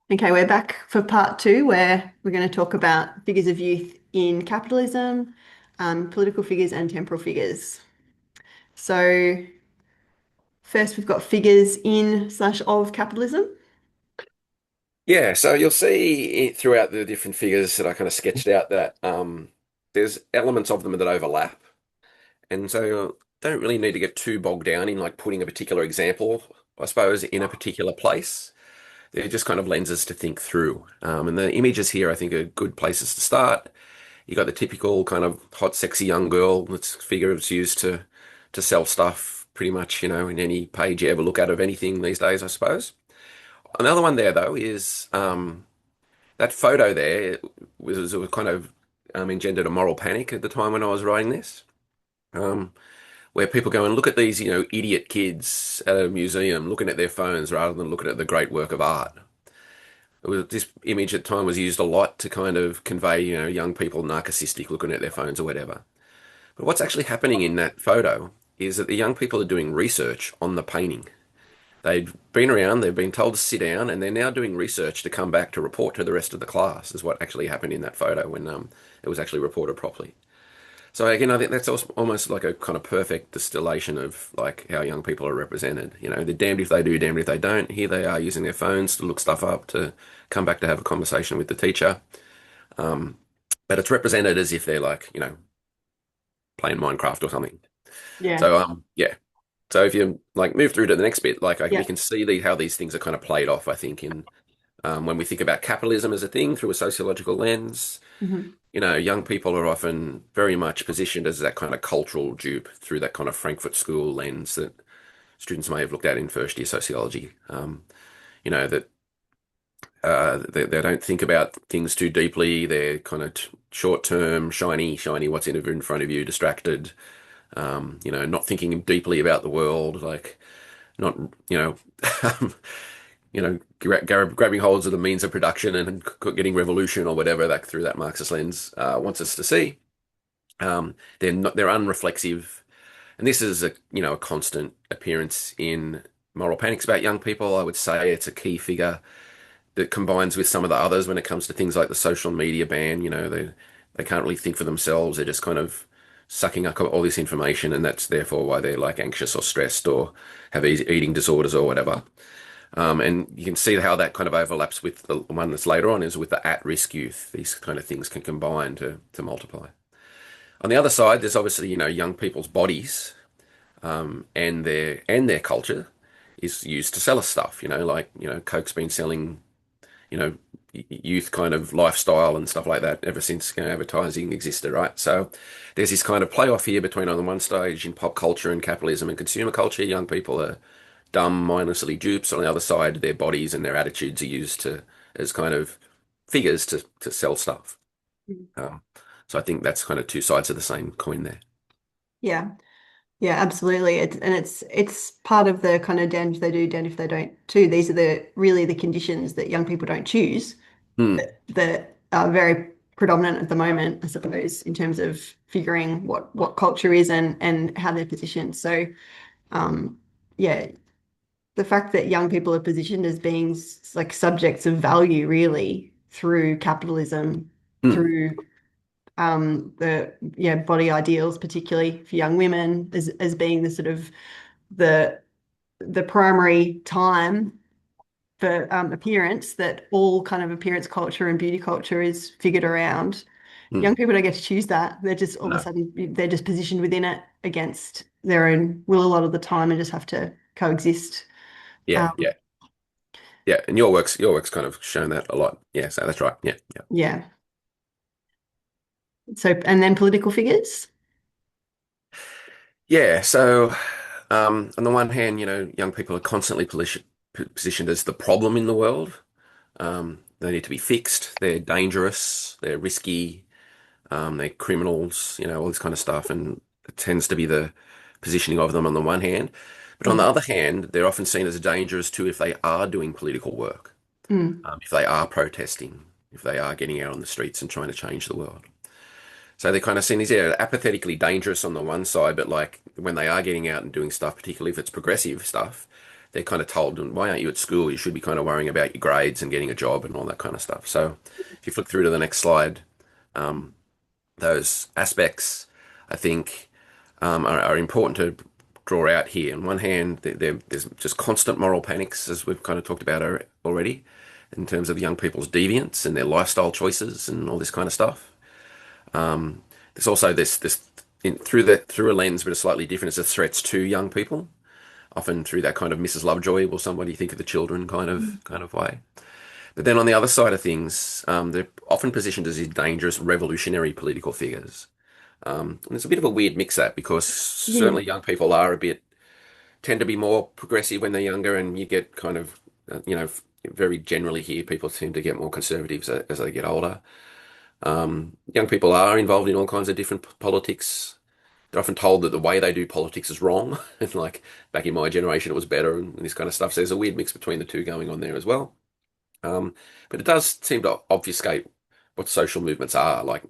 Okay, we're back for part two, where we're going to talk about figures of youth in capitalism, political figures, and temporal figures. So, first, we've got figures in slash of capitalism. Yeah, so you'll see throughout the different figures that I kind of sketched out that there's elements of them that overlap. And so don't really need to get too bogged down in like putting a particular example, I suppose, in a particular place. They're just kind of lenses to think through. And the images here, I think, are good places to start. You got the typical kind of hot, sexy young girl. That's figure is used to sell stuff pretty much, in any page you ever look at of anything these days, I suppose. Another one there, though, is that photo there was kind of engendered a moral panic at the time when I was writing this, um, where people go and look at these, idiot kids at a museum looking at their phones rather than looking at the great work of art. This image at the time was used a lot to kind of convey, young people narcissistic looking at their phones or whatever. But what's actually happening in that photo is that the young people are doing research on the painting. They've been around, they've been told to sit down, and they're now doing research to come back to report to the rest of the class, is what actually happened in that photo when it was actually reported properly. So again, I think that's also almost like a kind of perfect distillation of like how young people are represented. They're damned if they do, damned if they don't. Here they are using their phones to look stuff up, to come back to have a conversation with the teacher. Um, but it's represented as if they're like, playing Minecraft or something. Yeah. So yeah. So if you like move through to the next bit, like we Yeah. can see how these things are kind of played off, I think, in when we think about capitalism as a thing through a sociological lens. Mhm. Young people are often very much positioned as that kind of cultural dupe through that kind of Frankfurt School lens that students may have looked at in first year sociology. That they don't think about things too deeply. They're kind of short term, shiny, what's in front of you, distracted. Not thinking deeply about the world, like not, um, grabbing holds of the means of production and getting revolution or whatever that through that Marxist lens wants us to see. They're unreflexive, and this is a constant appearance in moral panics about young people. I would say it's a key figure that combines with some of the others when it comes to things like the social media ban. They can't really think for themselves. They're just kind of sucking up all this information, and that's therefore why they're like anxious or stressed or have eating disorders or whatever. And you can see how that kind of overlaps with the one that's later on is with the at-risk youth. These kind of things can combine to multiply. On the other side, there's obviously, young people's bodies, and their culture is used to sell us stuff, like, Coke's been selling, you know, youth kind of lifestyle and stuff like that ever since, advertising existed, right? So there's this kind of play off here between on the one stage in pop culture and capitalism and consumer culture, young people are dumb, mindlessly dupes. On the other side, their bodies and their attitudes are used to as kind of figures to sell stuff. Um, so I think that's kind of two sides of the same coin there. Yeah. Yeah, absolutely. It's part of the kind of damned if they do, damned if they don't too. These are the conditions that young people don't choose Hmm. that are very predominant at the moment, I suppose, in terms of figuring what culture is and how they're positioned. So, um, yeah, the fact that young people are positioned as being like subjects of value, really, through capitalism, Hmm. through the body ideals, particularly for young women, as being the sort of the the primary time for appearance that all kind of appearance culture and beauty culture is figured around. Hmm. Young people don't get to choose that. They're just all of a No. sudden they're just positioned within it against their own will a lot of the time and just have to coexist. Yeah. Um, Yeah. Yeah. And your work's kind of shown that a lot. Yeah. So that's right. Yeah. Yeah. yeah. So and then political figures. Yeah. So on the one hand, young people are constantly positioned as the problem in the world. They need to be fixed. They're dangerous. They're risky. They're criminals. All this kind of stuff, and it tends to be the positioning of them on the one hand. But on the Mm. other hand, they're often seen as dangerous too if they are doing political work, Mm. if they are protesting, if they are getting out on the streets and trying to change the world. So they're kind of seen as apathetically dangerous on the one side, but like when they are getting out and doing stuff, particularly if it's progressive stuff, they're kind of told, why aren't you at school? You should be kind of worrying about your grades and getting a job and all that kind of stuff. So if you flick through to the next slide, um, those aspects, I think, are important to draw out here. On one hand, there's just constant moral panics, as we've kind of talked about already, in terms of young people's deviance and their lifestyle choices and all this kind of stuff. There's also through a lens, but it's slightly different. It's the threats to young people, often through that kind of Mrs. Lovejoy, will somebody think of the children kind of way. But then on the other side of things, they're often positioned as these dangerous revolutionary political figures. And it's a bit of a weird mix that because Yeah. certainly young people tend to be more progressive when they're younger, and you get kind of, very generally here, people tend to get more conservative as they get older. Young people are involved in all kinds of different politics. They're often told that the way they do politics is wrong. And like back in my generation, it was better and this kind of stuff. So there's a weird mix between the two going on there as well. Um, but it does seem to obfuscate what social movements are. Like,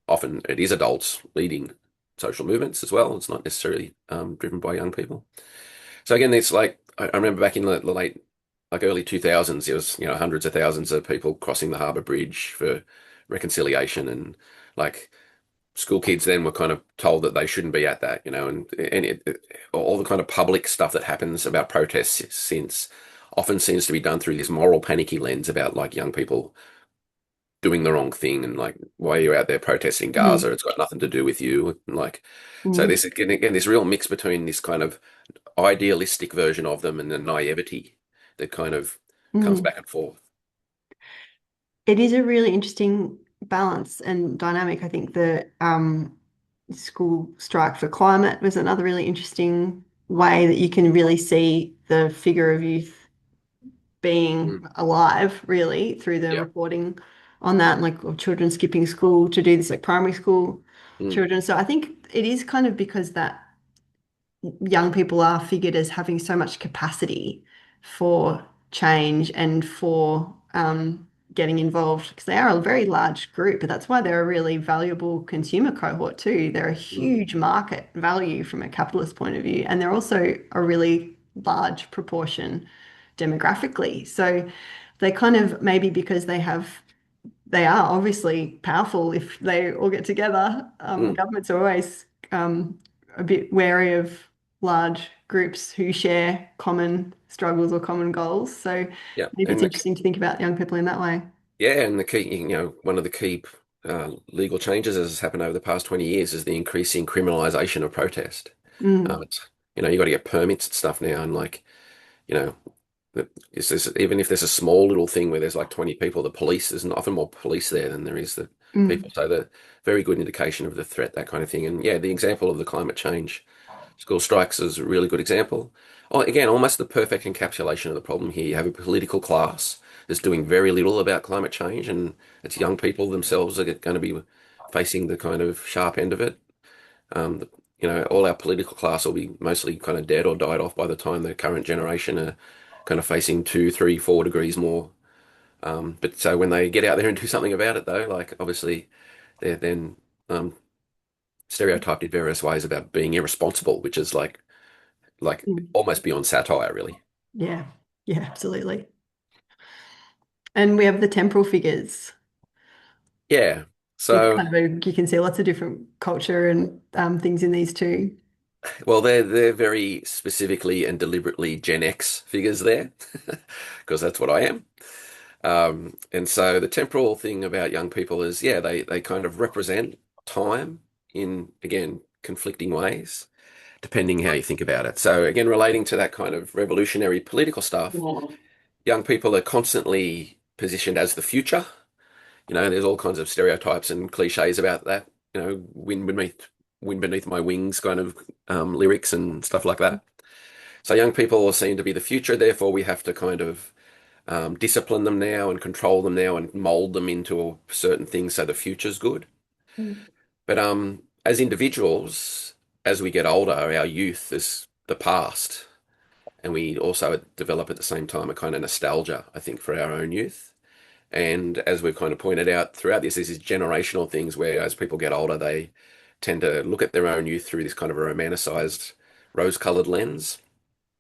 often it is adults leading social movements as well. It's not necessarily driven by young people. So again, it's like I remember back in the late, like early 2000s, there was hundreds of thousands of people crossing the Harbour Bridge for reconciliation, and like school kids then were kind of told that they shouldn't be at that, all the kind of public stuff that happens about protests since often seems to be done through this moral panicky lens about like young people doing the wrong thing and like why are you out there protesting Mm. Gaza? It's got nothing to do with you. And like so Mm. this again this real mix between this kind of idealistic version of them and the naivety that kind of comes Mm. back and forth. It is a really interesting balance and dynamic. I think the school strike for climate was another really interesting way that you can really see the figure of youth being Mm. alive, really, through the Yeah. reporting on that, like of children skipping school to do this, like primary school Mm. children. So I think it is kind of because that young people are figured as having so much capacity for change and for getting involved because they are a very large group, but that's why they're a really valuable consumer cohort too. They're a Mm. huge market value from a capitalist point of view, and they're also a really large proportion demographically. So they kind of maybe because they are obviously powerful if they all get together. Mm. Governments are always a bit wary of large groups who share common struggles or common goals. So Yeah. maybe it's interesting to think about young people in that way. Yeah, and the key, one of the key legal changes that has happened over the past 20 years is the increasing criminalization of protest. Mm, It's, you got to get permits and stuff now, and like, you know, even if there's a small little thing where there's like 20 people, the police, there's often more police there than there is the people. mm, So the very good indication of the threat, that kind of thing. And yeah, the example of the climate change school strikes is a really good example. Oh, again, almost the perfect encapsulation of the problem here. You have a political class that's doing very little about climate change, and it's young people themselves are going to be facing the kind of sharp end of it. Um, all our political class will be mostly kind of dead or died off by the time the current generation are kind of facing 2, 3, 4 degrees more. But so when they get out there and do something about it, though, like obviously they're then stereotyped in various ways about being irresponsible, which is like mm. almost beyond satire, really. Yeah, yeah, absolutely. And we have the temporal figures. Yeah. It's So, kind of you can see lots of different culture and things in these too. well, they're very specifically and deliberately Gen X figures there, because that's what I am. And so the temporal thing about young people is, yeah, they kind of represent time in, again, conflicting ways, depending how you think about it. So again, relating to that kind of revolutionary political stuff, Yeah. young people are constantly positioned as the future. There's all kinds of stereotypes and cliches about that. Wind beneath my wings kind of lyrics and stuff like that. So young people are seen to be the future. Therefore, we have to kind of discipline them now and control them now and mold them into certain things so the future's good. Mm. But as individuals, as we get older, our youth is the past, and we also develop at the same time a kind of nostalgia, I think, for our own youth. And as we've kind of pointed out throughout this is generational things where as people get older, they tend to look at their own youth through this kind of a romanticized, rose-colored lens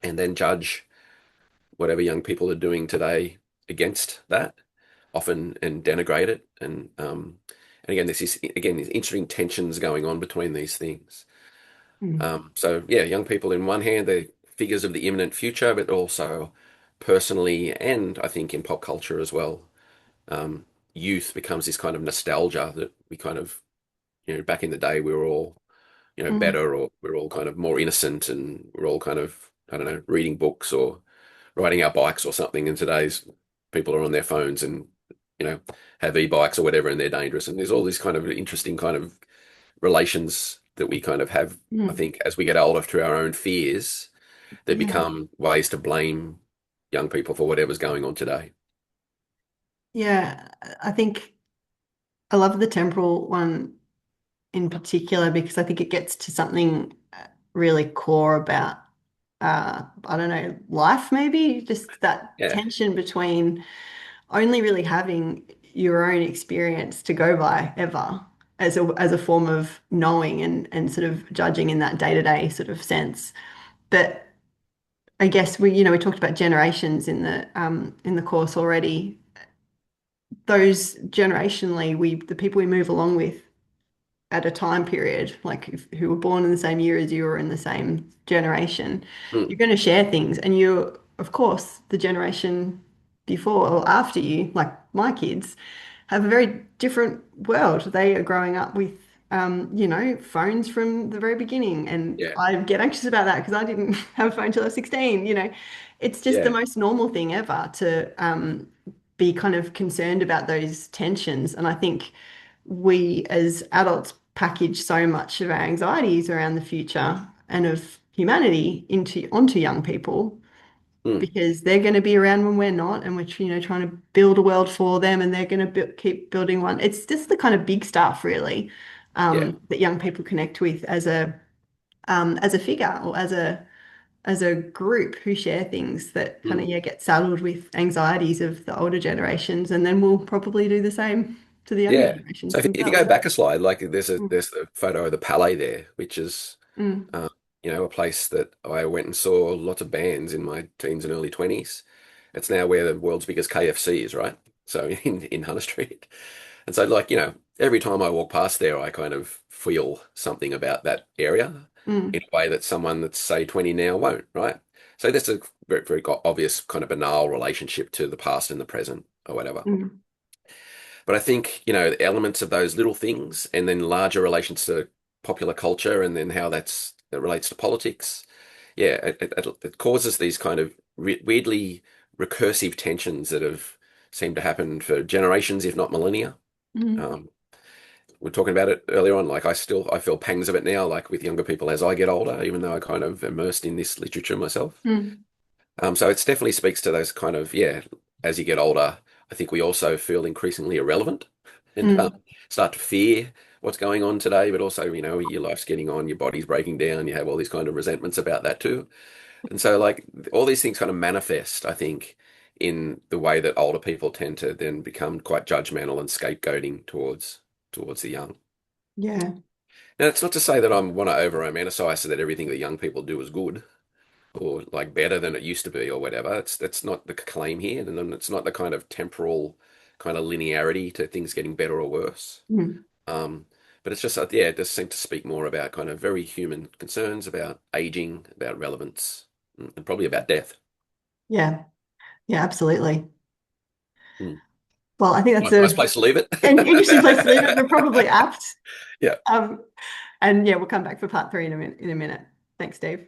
and then judge whatever young people are doing today against that often and denigrate it. And again, this is again these interesting tensions going on between these things. Mm. So yeah, young people in one hand, they're figures of the imminent future, but also personally and I think in pop culture as well. Um, Youth becomes this kind of nostalgia that we kind of, back in the day we were all, Mm. better, or we're all kind of more innocent, and we're all kind of, I don't know, reading books or riding our bikes or something. And today's people are on their phones and, you know, have e-bikes or whatever, and they're dangerous. And there's all these kind of interesting kind of relations that we kind of have, I Mm. think, as we get older through our own fears that Yeah. become ways to blame young people for whatever's going on today. Yeah. I think I love the temporal one in particular because I think it gets to something really core about I don't know, life maybe, just that Yeah. tension between only really having your own experience to go by ever as a form of knowing and sort of judging in that day-to-day sort of sense. But I guess we talked about generations in the course already. Those generationally, the people we move along with at a time period, like who were born in the same year as you or in the same generation, Mm. you're going to share things. And you, of course, the generation before or after you, like my kids, have a very different world. They are growing up with, phones from the very beginning. And Yeah. I get anxious about that because I didn't have a phone till I was 16. It's just the Yeah. most normal thing ever to be kind of concerned about those tensions. And I think we as adults package so much of our anxieties around the future and of humanity into onto young people Mm. because they're going to be around when we're not, and we're trying to build a world for them, and they're going to keep building one. It's just the kind of big stuff, really, Yeah. that young people connect with as a figure or as a group who share things that kind of Mm. get saddled with anxieties of the older generations, and then we'll probably do the same to the younger Yeah. So generations if you go themselves. back a slide, like Mm, there's the photo of the Palais there, which is mm, uh, a place that I went and saw lots of bands in my teens and early 20s. It's now where the world's biggest KFC is, right? So in Hunter Street. And so like, every time I walk past there, I kind of feel something about that area in mm, a way that someone that's say 20 now won't, right? So that's a very, very obvious kind of banal relationship to the past and the present or whatever. mm, But I think, the elements of those little things and then larger relations to popular culture and then how that relates to politics. Yeah, it causes these kind of weirdly recursive tensions that have seemed to happen for generations, if not millennia. mm, Um, we're talking about it earlier on. Like I feel pangs of it now, like with younger people as I get older, even though I kind of immersed in this literature myself. mm, So it definitely speaks to those kind of, yeah, as you get older, I think we also feel increasingly irrelevant and mm. start to fear what's going on today, but also, your life's getting on, your body's breaking down, you have all these kind of resentments about that too. And so, like, all these things kind of manifest, I think, in the way that older people tend to then become quite judgmental and scapegoating towards the young. Yeah. Now, it's not to say that I want to over romanticize so that everything that young people do is good or like better than it used to be or whatever. That's not the claim here, and then it's not the kind of temporal kind of linearity to things getting better or worse. Mm. Um, but it's just yeah, it does seem to speak more about kind of very human concerns about aging, about relevance, and probably about death. Yeah. Yeah, absolutely. Mm. Well, I think that's Nice place to leave it. an interesting place to leave it, but probably apt. Yeah. Um, and yeah, we'll come back for part three in a minute. Thanks, Dave.